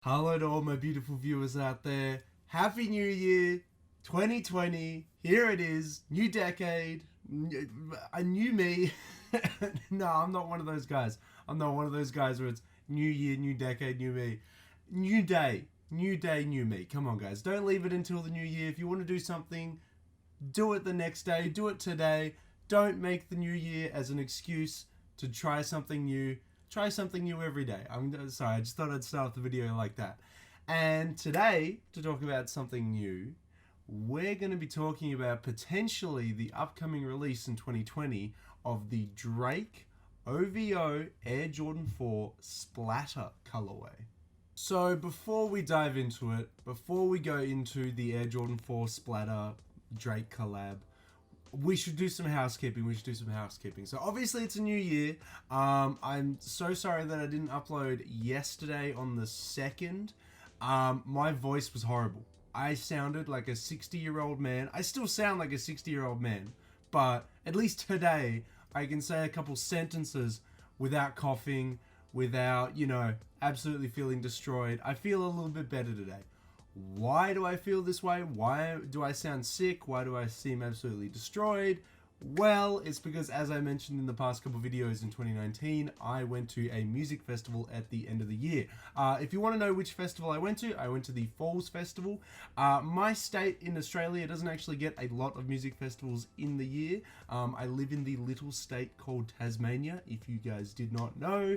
Hello to all my beautiful viewers out there. Happy New Year 2020. Here it is. New decade. A new me. No, I'm not one of those guys. I'm not one of those guys where it's new year, new decade, new me. New day. New day, new me. Come on, guys. Don't leave it until the new year. If you want to do something, do it the next day. Do it today. Don't make the new year as an excuse to try something new. Try something new every day. I'm sorry, I just thought I'd start the video like that. And today, to talk about something new, we're going to be talking about potentially the upcoming release in 2020 of the Drake OVO Air Jordan 4 Splatter colorway. So before we dive into it, before we go into the Air Jordan 4 Splatter Drake collab, we should do some housekeeping. So obviously it's a new year. I'm so sorry that I didn't upload yesterday on the 2nd. My voice was horrible. I sounded like a 60-year-old man. I still sound like a 60-year-old man, but at least today I can say a couple sentences without coughing, without, absolutely feeling destroyed. I feel a little bit better today. Why do I feel this way? Why do I sound sick? Why do I seem absolutely destroyed? Well, it's because, as I mentioned in the past couple videos in 2019, I went to a music festival at the end of the year. If you want to know which festival I went to the Falls Festival. My state in Australia doesn't actually get a lot of music festivals in the year. I live in the little state called Tasmania, if you guys did not know.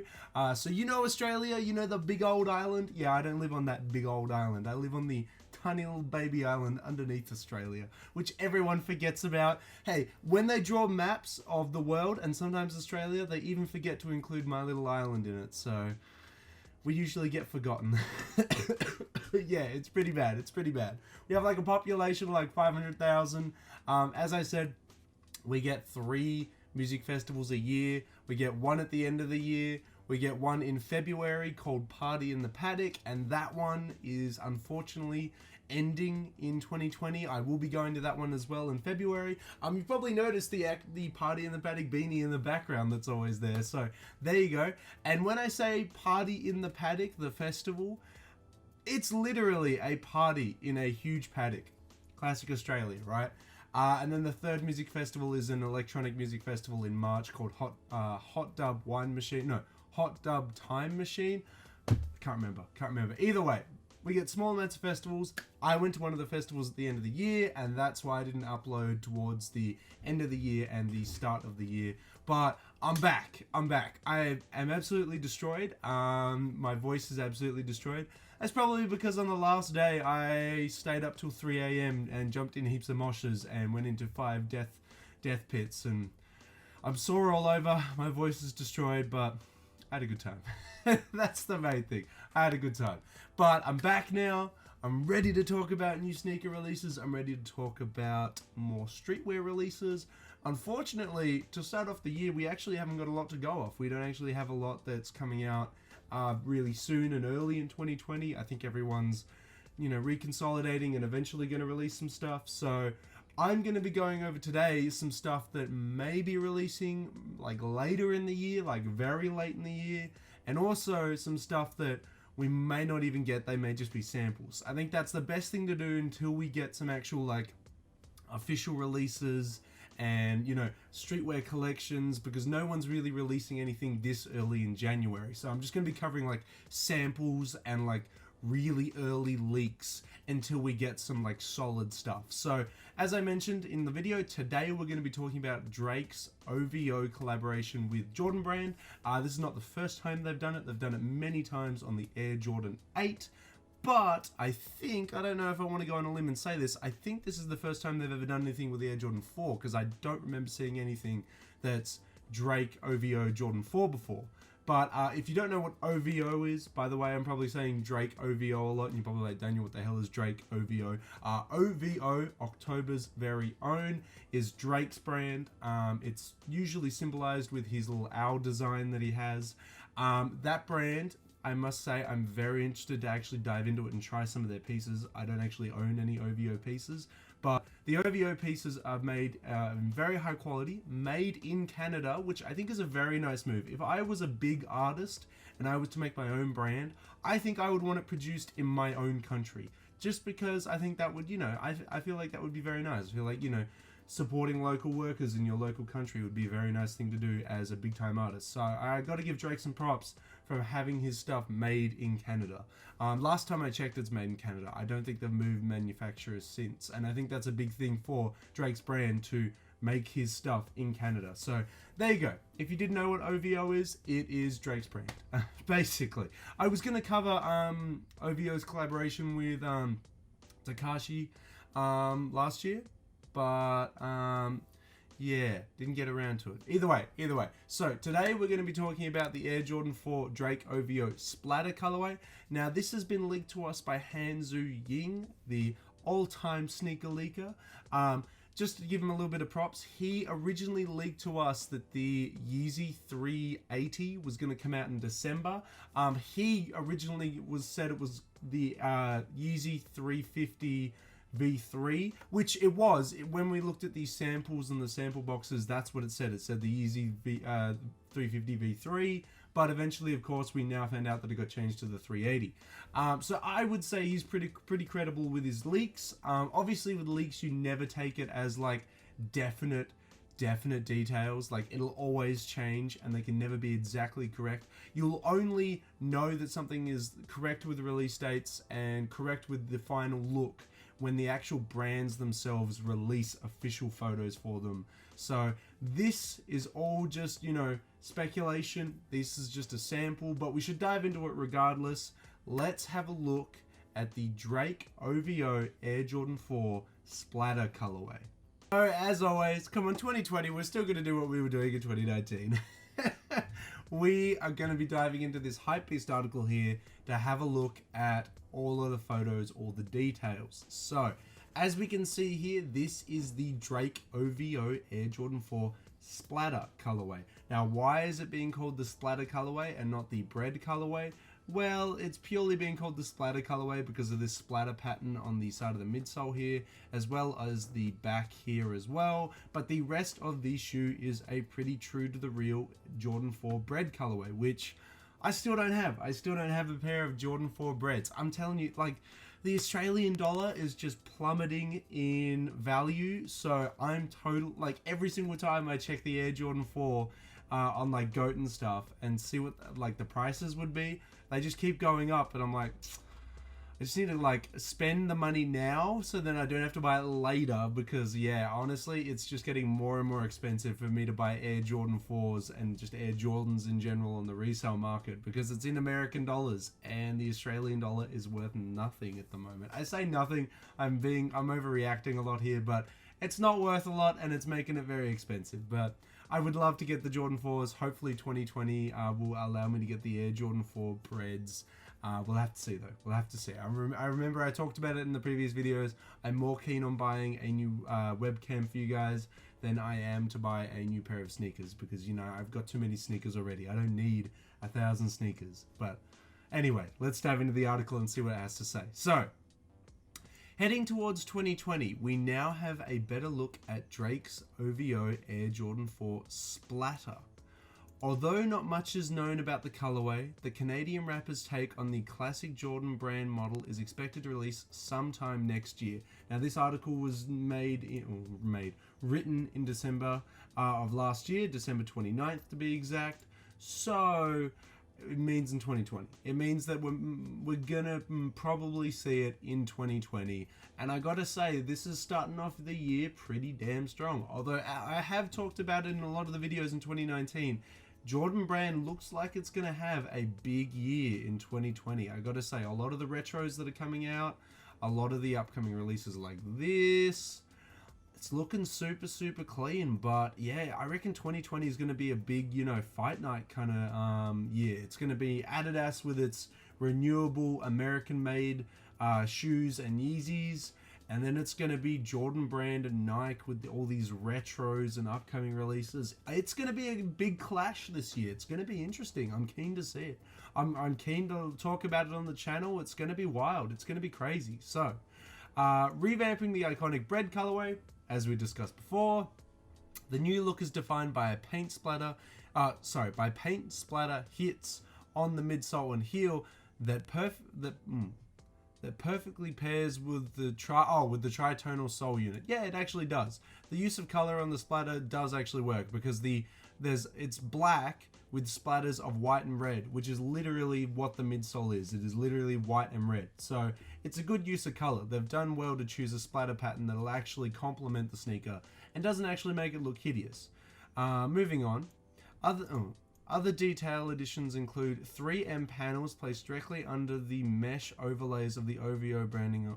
So you know Australia, you know the big old island? Yeah, I don't live on that big old island. I live on the tiny little baby island underneath Australia, which everyone forgets about. Hey, when they draw maps of the world and sometimes Australia, they even forget to include my little island in it, so we usually get forgotten. Yeah, it's pretty bad. We have like a population of like 500,000. As I said, we get 3 music festivals a year. We get one at the end of the year. We get one in February called Party in the Paddock, and that one is unfortunately ending in 2020. I will be going to that one as well in February. You've probably noticed the Party in the Paddock beanie in the background that's always there. So there you go. And when I say Party in the Paddock, the festival, it's literally a party in a huge paddock. Classic Australia, right? And then the third music festival is an electronic music festival in March called Hot Dub Wine Machine. No, Hot Dub Time Machine. Can't remember. Either way, we get small amounts of festivals. I went to one of the festivals at the end of the year, and that's why I didn't upload towards the end of the year and the start of the year. But I'm back. I am absolutely destroyed. My voice is absolutely destroyed. That's probably because on the last day I stayed up till 3 a.m. and jumped in heaps of moshes and went into 5 death pits, and I'm sore all over. My voice is destroyed, but I had a good time. That's the main thing. I had a good time. But I'm back now. I'm ready to talk about new sneaker releases. I'm ready to talk about more streetwear releases. Unfortunately, to start off the year, we actually haven't got a lot to go off. We don't actually have a lot that's coming out really soon and early in 2020. I think everyone's, reconsolidating and eventually going to release some stuff. So I'm going to be going over today some stuff that may be releasing like later in the year, like very late in the year, and also some stuff that we may not even get. They may just be samples. I think that's the best thing to do until we get some actual like official releases and streetwear collections, because no one's really releasing anything this early in January. So I'm just going to be covering like samples and like really early leaks until we get some like solid stuff. So as I mentioned in the video, today we're going to be talking about Drake's OVO collaboration with Jordan Brand. This is not the first time they've done it. They've done it many times on the Air Jordan 8. But I don't know if I want to go on a limb and say this, I think this is the first time they've ever done anything with the Air Jordan 4, because I don't remember seeing anything that's Drake OVO Jordan 4 before. But if you don't know what OVO is, by the way, I'm probably saying Drake OVO a lot, and you're probably like, Daniel, what the hell is Drake OVO? OVO, October's very own, is Drake's brand. It's usually symbolized with his little owl design that he has. That brand I must say I'm very interested to actually dive into it and try some of their pieces. I don't actually own any OVO pieces, but the OVO pieces are made very high quality, made in Canada, which I think is a very nice move. If I was a big artist and I was to make my own brand, I think I would want it produced in my own country. Just because I think that would, I feel like that would be very nice. I feel like, supporting local workers in your local country would be a very nice thing to do as a big time artist. So I got to give Drake some props for having his stuff made in Canada. Last time I checked, it's made in Canada. I don't think they've moved manufacturers since, and I think that's a big thing for Drake's brand to make his stuff in Canada. So there you go. If you didn't know what OVO is, it is Drake's brand. Basically, I was going to cover OVO's collaboration with Takashi last year, but yeah, didn't get around to it. Either way. So today we're going to be talking about the Air Jordan 4 Drake OVO Splatter colorway. Now this has been leaked to us by Hanzu Ying, the all-time sneaker leaker. Just to give him a little bit of props, he originally leaked to us that the Yeezy 380 was going to come out in December. He originally said it was the Yeezy 350 V3, which it was. When we looked at these samples and the sample boxes, that's what it said. It said the Yeezy 350 V3, but eventually, of course, we now found out that it got changed to the 380. So I would say he's pretty credible with his leaks. Obviously, with leaks, you never take it as like definite details. Like, it'll always change and they can never be exactly correct. You'll only know that something is correct with the release dates and correct with the final look when the actual brands themselves release official photos for them. So this is all just, speculation. This is just a sample, but we should dive into it regardless. Let's have a look at the Drake OVO Air Jordan 4 Splatter colorway. So as always, come on, 2020, we're still going to do what we were doing in 2019. We are going to be diving into this hypebeast article here to have a look at all of the photos, all the details. So, as we can see here, this is the Drake OVO Air Jordan 4 Splatter colorway. Now, why is it being called the Splatter colorway and not the bread colorway? Well, it's purely being called the Splatter colorway because of this splatter pattern on the side of the midsole here, as well as the back here as well. But the rest of the shoe is a pretty true to the real Jordan 4 bread colorway, which I still don't have. I still don't have a pair of Jordan 4 breads. I'm telling you, like, the Australian dollar is just plummeting in value. So I'm like, every single time I check the Air Jordan 4 on like GOAT and stuff and see what like the prices would be, they just keep going up, and I'm like, I just need to like spend the money now so then I don't have to buy it later, because yeah, honestly, it's just getting more and more expensive for me to buy Air Jordan 4s and just Air Jordans in general on the resale market, because it's in American dollars and the Australian dollar is worth nothing at the moment. I say nothing, I'm overreacting a lot here, but it's not worth a lot and it's making it very expensive. But I would love to get the Jordan 4s. Hopefully 2020 will allow me to get the Air Jordan 4 breads. We'll have to see though. We'll have to see. I remember I talked about it in the previous videos. I'm more keen on buying a new webcam for you guys than I am to buy a new pair of sneakers, because I've got too many sneakers already. I don't need 1,000 sneakers. But anyway, let's dive into the article and see what it has to say. So, heading towards 2020, we now have a better look at Drake's OVO Air Jordan 4 Splatter. Although not much is known about the colorway, the Canadian rapper's take on the classic Jordan brand model is expected to release sometime next year. Now, this article was written in December of last year, December 29th to be exact. So it means in 2020. It means that we're gonna probably see it in 2020. And I gotta say, this is starting off the year pretty damn strong. Although I have talked about it in a lot of the videos in 2019. Jordan brand looks like it's going to have a big year in 2020. I gotta say, a lot of the retros that are coming out, a lot of the upcoming releases like this, it's looking super clean. But yeah, I reckon 2020 is going to be a big, fight night kind of year. It's going to be Adidas with its renewable American-made shoes and Yeezys, And then it's going to be Jordan Brand and Nike with all these retros and upcoming releases. It's going to be a big clash this year. It's going to be interesting. I'm keen to see it. I'm keen to talk about it on the channel. It's going to be wild. It's going to be crazy. So, revamping the iconic bread colorway, as we discussed before. The new look is defined by a paint splatter hits on the midsole and heel that perfectly pairs with the tritonal sole unit. Yeah, it actually does. The use of color on the splatter does actually work because it's black with splatters of white and red, which is literally what the midsole is. It is literally white and red. So it's a good use of color. They've done well to choose a splatter pattern that'll actually complement the sneaker and doesn't actually make it look hideous. Moving on. Other detail additions include 3M panels placed directly under the mesh overlays of the OVO branding.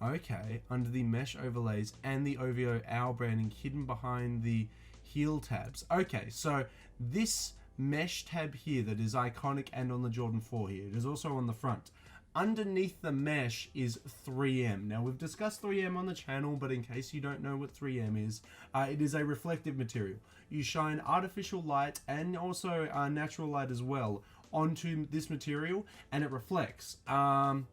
Under the mesh overlays and the OVO Air branding hidden behind the heel tabs. Okay, so this mesh tab here that is iconic and on the Jordan 4 here, it is also on the front. Underneath the mesh is 3M. Now, we've discussed 3M on the channel, but in case you don't know what 3M is, it is a reflective material. You shine artificial light and also natural light as well onto this material, and it reflects. Have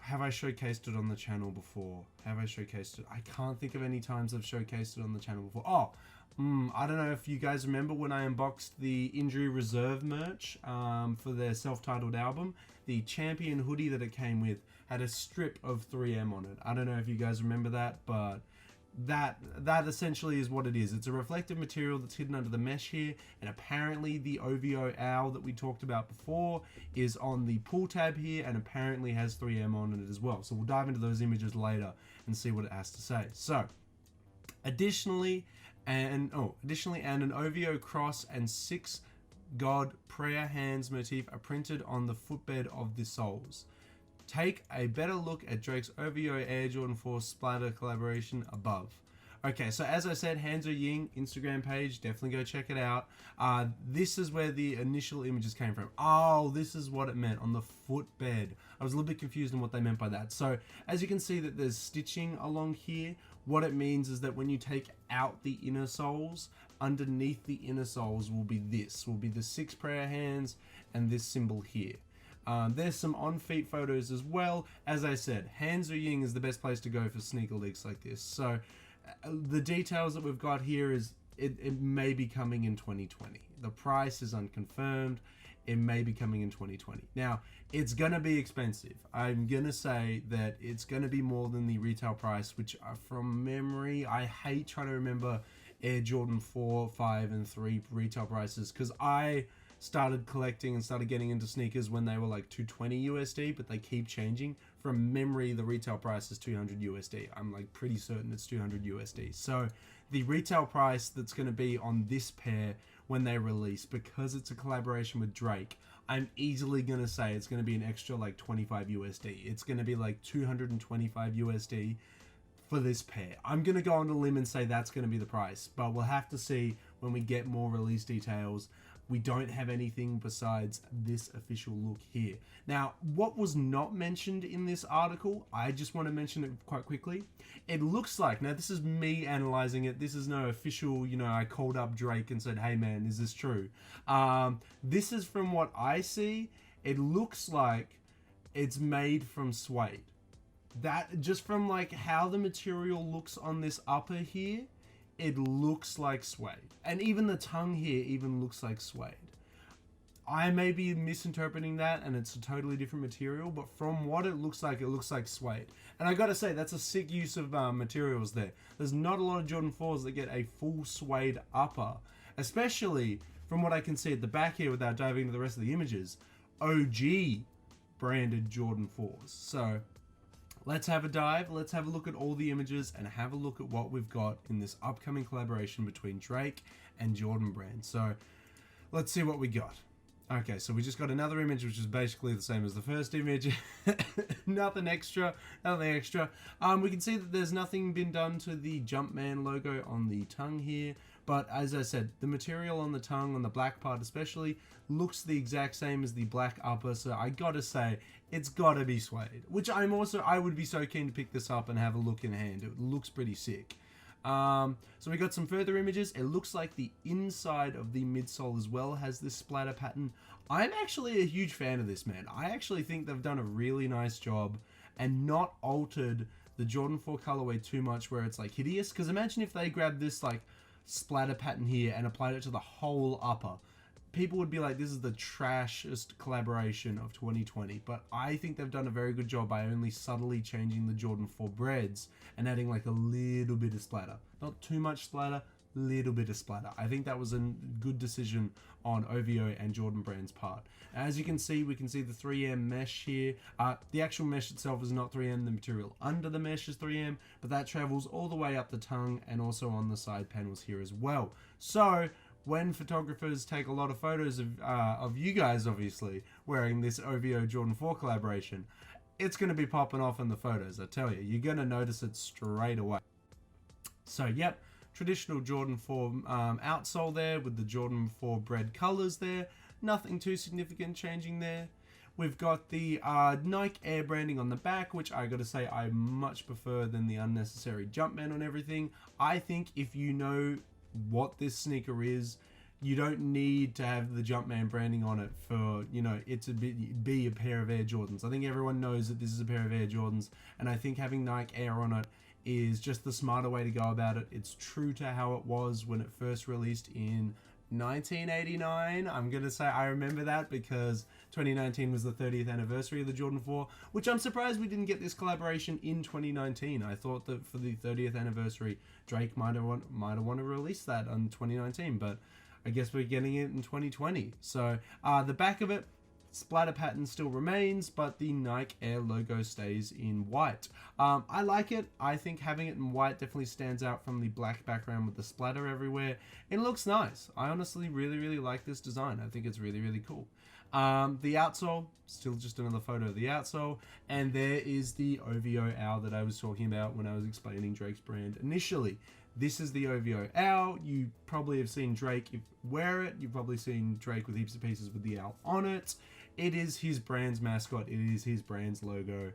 I showcased it on the channel before? Have I showcased it? I can't think of any times I've showcased it on the channel before. I don't know if you guys remember when I unboxed the Injury Reserve merch for their self-titled album. The Champion hoodie that it came with had a strip of 3M on it. I don't know if you guys remember that, but that essentially is what it is. It's a reflective material that's hidden under the mesh here, and apparently the OVO Owl that we talked about before is on the pull tab here and apparently has 3M on it as well. So we'll dive into those images later and see what it has to say. So, additionally, an OVO cross and 6 God prayer hands motif are printed on the footbed of the soles. Take a better look at Drake's OVO Air Jordan 4 Splatter collaboration above. Okay, so as I said, Hanzo Ying Instagram page, definitely go check it out. This is where the initial images came from. Oh, this is what it meant on the footbed. I was a little bit confused on what they meant by that. So as you can see that there's stitching along here. What it means is that when you take out the inner soles, underneath the inner soles will be the 6 prayer hands and this symbol here. There's some on-feet photos as well. As I said, Hanzo Ying is the best place to go for sneaker leaks like this. So the details that we've got here is it may be coming in 2020. The price is unconfirmed. It may be coming in 2020. Now, it's going to be expensive. I'm going to say that it's going to be more than the retail price, which from memory, I hate trying to remember Air Jordan 4, 5, and 3 retail prices because I started collecting and started getting into sneakers when they were like 220 USD, but they keep changing. From memory, the retail price is 200 USD. I'm like pretty certain it's 200 USD. So the retail price that's going to be on this pair when they release, because it's a collaboration with Drake, I'm easily going to say it's going to be an extra like 25 USD. It's going to be like 225 USD for this pair. I'm going to go on a limb and say that's going to be the price, but we'll have to see when we get more release details. We don't have anything besides this official look here. Now, what was not mentioned in this article, I just want to mention it quite quickly. It looks like, now this is me analyzing it, this is no official, I called up Drake and said, hey man, is this true? This is from what I see, it looks like it's made from suede. That, just from like how the material looks on this upper here, it looks like suede. And even the tongue here even looks like suede. I may be misinterpreting that and it's a totally different material, but from what it looks like suede. And I gotta say, that's a sick use of materials there. There's not a lot of Jordan 4s that get a full suede upper, especially from what I can see at the back here without diving into the rest of the images, OG branded Jordan 4s. So let's have a dive, let's have a look at all the images and have a look at what we've got in this upcoming collaboration between Drake and Jordan Brand. So let's see what we got. Okay, so we just got another image which is basically the same as the first image. nothing extra. We can see that there's nothing been done to the Jumpman logo on the tongue here, But as I said, the material on the tongue, on the black part especially, looks the exact same as the black upper. So I gotta say, it's gotta be suede. Which I would be so keen to pick this up and have a look in hand. It looks pretty sick. So we got some further images. It looks like the inside of the midsole as well has this splatter pattern. I'm actually a huge fan of this, man. I actually think they've done a really nice job and not altered the Jordan 4 colorway too much where it's like hideous. Because imagine if they grabbed this like splatter pattern here and applied it to the whole upper. People would be like, this is the trashest collaboration of 2020. But I think they've done a very good job by only subtly changing the Jordan 4 breads and adding like a little bit of splatter. Not too much splatter, little bit of splatter. I think that was a good decision on OVO and Jordan Brand's part. As you can see, we can see the 3M mesh here. The actual mesh itself is not 3M, the material under the mesh is 3M, but that travels all the way up the tongue and also on the side panels here as well. So when photographers take a lot of photos of you guys, obviously, wearing this OVO Jordan 4 collaboration, it's going to be popping off in the photos, I tell you. You're going to notice it straight away. So, yep, traditional Jordan 4 outsole there with the Jordan 4 bread colors there. Nothing too significant changing there. We've got the Nike Air branding on the back, which I gotta say I much prefer than the unnecessary Jumpman on everything. I think if you know what this sneaker is, you don't need to have the Jumpman branding on it for, you know, it to be a pair of Air Jordans. I think everyone knows that this is a pair of Air Jordans, and I think having Nike Air on it is just the smarter way to go about it. It's true to how it was when it first released in 1989. I'm gonna say I remember that because 2019 was the 30th anniversary of the Jordan 4, which I'm surprised we didn't get this collaboration in 2019. I thought that for the 30th anniversary, Drake might have want to release that on 2019, but I guess we're getting it in 2020. So the back of it, splatter pattern still remains, but the Nike Air logo stays in white. I like it. I think having it in white definitely stands out from the black background with the splatter everywhere. It looks nice. I honestly really like this design. I think it's really cool. The outsole, still just another photo of the outsole, and there is the OVO owl that I was talking about when I was explaining Drake's brand initially. This is the OVO owl. You probably have seen Drake wear it. You've probably seen Drake with heaps of pieces with the owl on it. It is his brand's mascot. It is his brand's logo.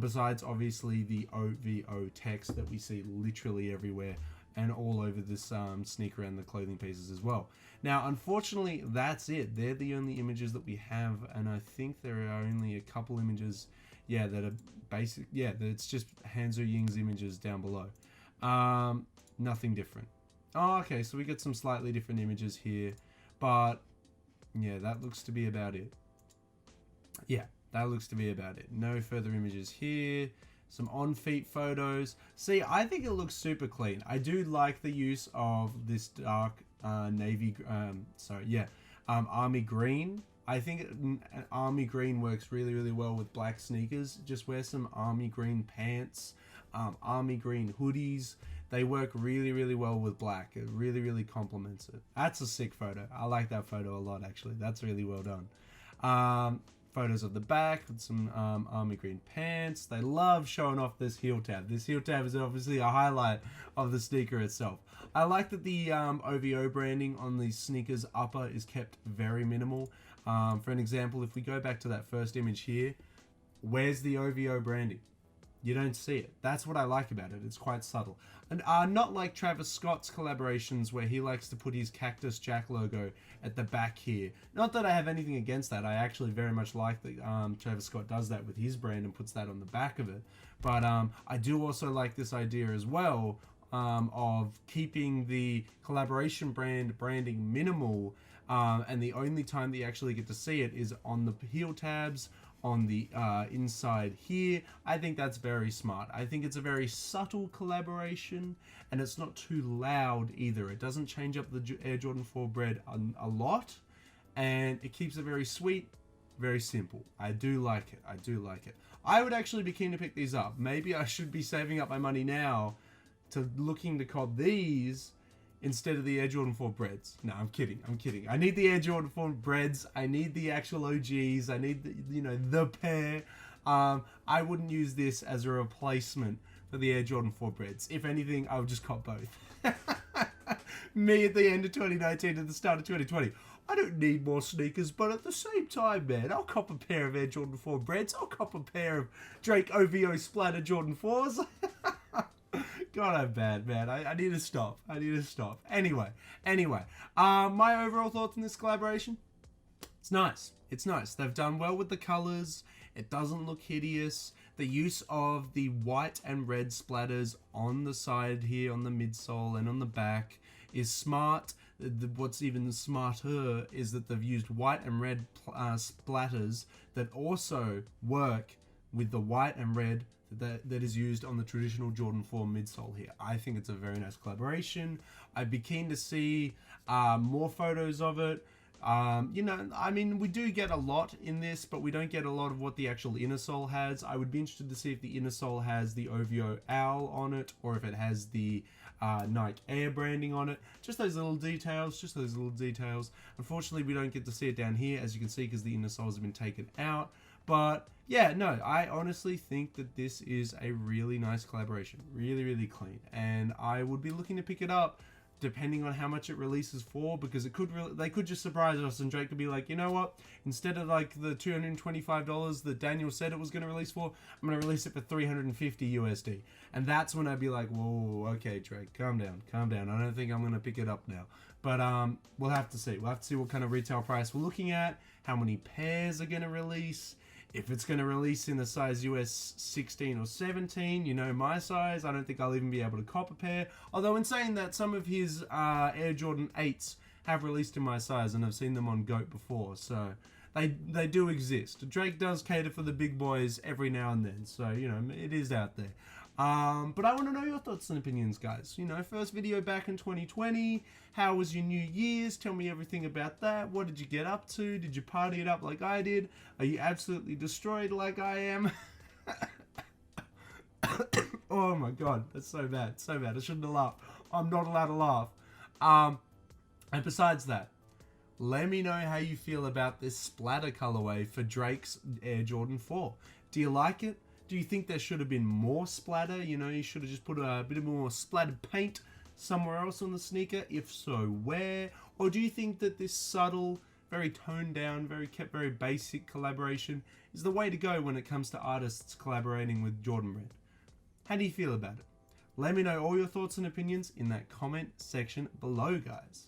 Besides, obviously, the OVO text that we see literally everywhere and all over this sneaker and the clothing pieces as well. Now, unfortunately, that's it. They're the only images that we have, and I think there are only a couple images, yeah, that are basic. Yeah, it's just Hanzo Ying's images down below. Nothing different. Oh, okay, so we get some slightly different images here, but yeah, that looks to be about it. Yeah, that looks to be about it. No further images here. Some on-feet photos. See, I think it looks super clean. I do like the use of this dark navy, army green. I think army green works really well with black sneakers. Just wear some army green pants, army green hoodies. They work really well with black. It really complements it. That's a sick photo. I like that photo a lot, actually. That's really well done. Photos of the back with some army green pants. They love showing off this heel tab. This heel tab is obviously a highlight of the sneaker itself. I like that the OVO branding on the sneakers upper is kept very minimal. For an example, if we go back to that first image here, where's the OVO branding? You don't see it. That's what I like about it. It's quite subtle. And not like Travis Scott's collaborations where he likes to put his Cactus Jack logo at the back here. Not that I have anything against that. I actually very much like that Travis Scott does that with his brand and puts that on the back of it. But I do also like this idea as well of keeping the collaboration branding minimal, and the only time that you actually get to see it is on the heel tabs, on the inside here. I think that's very smart. I think it's a very subtle collaboration, and it's not too loud either. It doesn't change up the Air Jordan 4 bread a lot, and it keeps it very sweet, very simple. I do like it. I do like it. I would actually be keen to pick these up. Maybe I should be saving up my money now to looking to cop these instead of the Air Jordan 4 breads. No, I'm kidding. I need the Air Jordan 4 breads. I need the actual OGs. I need the pair. I wouldn't use this as a replacement for the Air Jordan 4 breads. If anything, I would just cop both. Me at the end of 2019 and the start of 2020. I don't need more sneakers, but at the same time, man, I'll cop a pair of Air Jordan 4 Breads. I'll cop a pair of Drake OVO Splatter Jordan 4s. God, I'm bad, man. I need to stop. I need to stop. Anyway. My overall thoughts on this collaboration? It's nice. It's nice. They've done well with the colors. It doesn't look hideous. The use of the white and red splatters on the side here, on the midsole and on the back is smart. What's even smarter is that they've used white and red splatters that also work with the white and red that is used on the traditional Jordan 4 midsole here. I think it's a very nice collaboration. I'd be keen to see more photos of it. You know, I mean, we do get a lot in this, but we don't get a lot of what the actual inner sole has. I would be interested to see if the inner sole has the OVO Owl on it, or if it has the Nike Air branding on it. Just those little details, Unfortunately, we don't get to see it down here, as you can see, because the inner soles have been taken out. But yeah, no, I honestly think that this is a really nice collaboration. Really, really clean. And I would be looking to pick it up depending on how much it releases for, because it could they could just surprise us and Drake could be like, you know what, instead of like the $225 that Danyal said it was going to release for, I'm going to release it for 350 USD. And that's when I'd be like, whoa, okay, Drake, calm down. I don't think I'm going to pick it up now. But we'll have to see. We'll have to see what kind of retail price we're looking at, how many pairs are going to release. If it's going to release in the size US 16 or 17, you know my size, I don't think I'll even be able to cop a pair. Although in saying that, some of his Air Jordan 8s have released in my size, and I've seen them on GOAT before, so they do exist. Drake does cater for the big boys every now and then, so, you know, it is out there. But I want to know your thoughts and opinions, guys. You know, first video back in 2020. How was your New Year's? Tell me everything about that. What did you get up to? Did you party it up like I did? Are you absolutely destroyed like I am? Oh my god, that's so bad. I shouldn't have laughed. I'm not allowed to laugh. And besides that, let me know how you feel about this splatter colorway for Drake's Air Jordan 4. Do you like it? Do you think there should have been more splatter? You know, you should have just put a bit more splattered paint somewhere else on the sneaker. If so, where? Or do you think that this subtle, very toned down, very basic collaboration is the way to go when it comes to artists collaborating with Jordan Brand? How do you feel about it? Let me know all your thoughts and opinions in that comment section below, guys.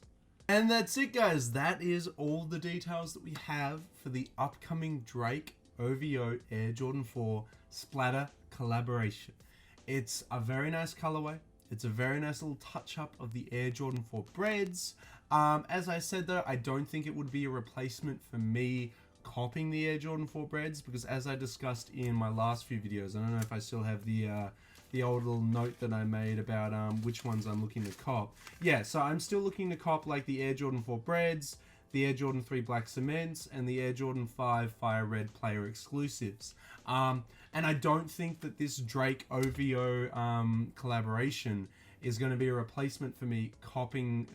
And that's it, guys. That is all the details that we have for the upcoming Drake OVO Air Jordan 4 Splatter collaboration. It's a very nice colorway. It's a very nice little touch up of the Air Jordan 4 Breads. As I said though, I don't think it would be a replacement for me copying the Air Jordan 4 Breads, because as I discussed in my last few videos, I don't know if I still have the old little note that I made about which ones I'm looking to cop. Yeah, so I'm still looking to cop like the Air Jordan 4 Breads, the Air Jordan 3 Black Cements, and the Air Jordan 5 Fire Red player exclusives. And I don't think that this Drake OVO collaboration is going to be a replacement for me copying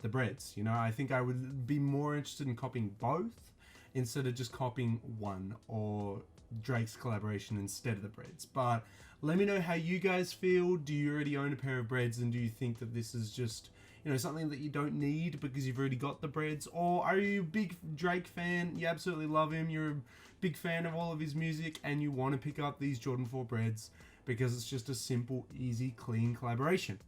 the Breads. You know, I think I would be more interested in copying both instead of just copying one, or Drake's collaboration instead of the Breads. But let me know how you guys feel. Do you already own a pair of Breads, and do you think that this is just, you know, something that you don't need because you've already got the Breads? Or are you a big Drake fan? You absolutely love him. You're a big fan of all of his music, and you want to pick up these Jordan 4 Breads because it's just a simple, easy, clean collaboration.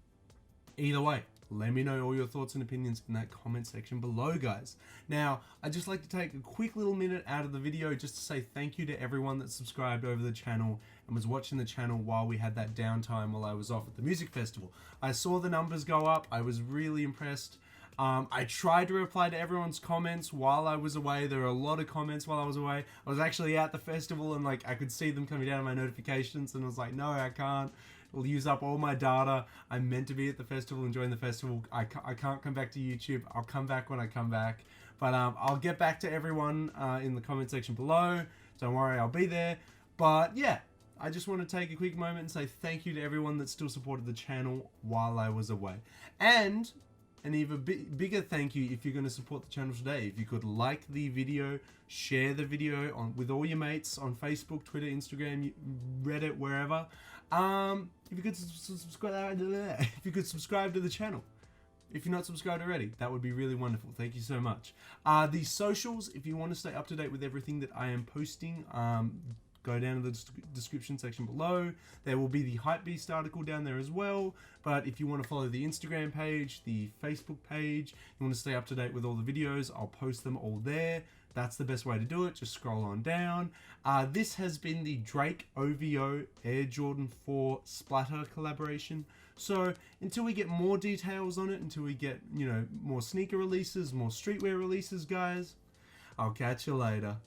Either way, let me know all your thoughts and opinions in that comment section below, guys. Now, I'd just like to take a quick little minute out of the video just to say thank you to everyone that subscribed over the channel and was watching the channel while we had that downtime while I was off at the music festival. I saw the numbers go up. I was really impressed. I tried to reply to everyone's comments while I was away. There were a lot of comments while I was away. I was actually at the festival, and like I could see them coming down on my notifications, and I was like, no, I can't. It'll use up all my data. I'm meant to be at the festival, enjoying the festival. I can't come back to YouTube. I'll come back when I come back. But I'll get back to everyone in the comment section below. Don't worry, I'll be there. But yeah, I just want to take a quick moment and say thank you to everyone that still supported the channel while I was away. And an even bigger thank you if you're going to support the channel today. If you could like the video, share the video with all your mates on Facebook, Twitter, Instagram, Reddit, wherever. If you could subscribe to the channel, if you're not subscribed already. That would be really wonderful. Thank you so much. The socials, if you want to stay up to date with everything that I am posting, go down to the description section below. There will be the Hypebeast article down there as well. But if you want to follow the Instagram page, the Facebook page, you want to stay up to date with all the videos, I'll post them all there. That's the best way to do it. Just scroll on down. This has been the Drake OVO Air Jordan 4 Splatter collaboration. So until we get more details on it, until we get, more sneaker releases, more streetwear releases, guys, I'll catch you later.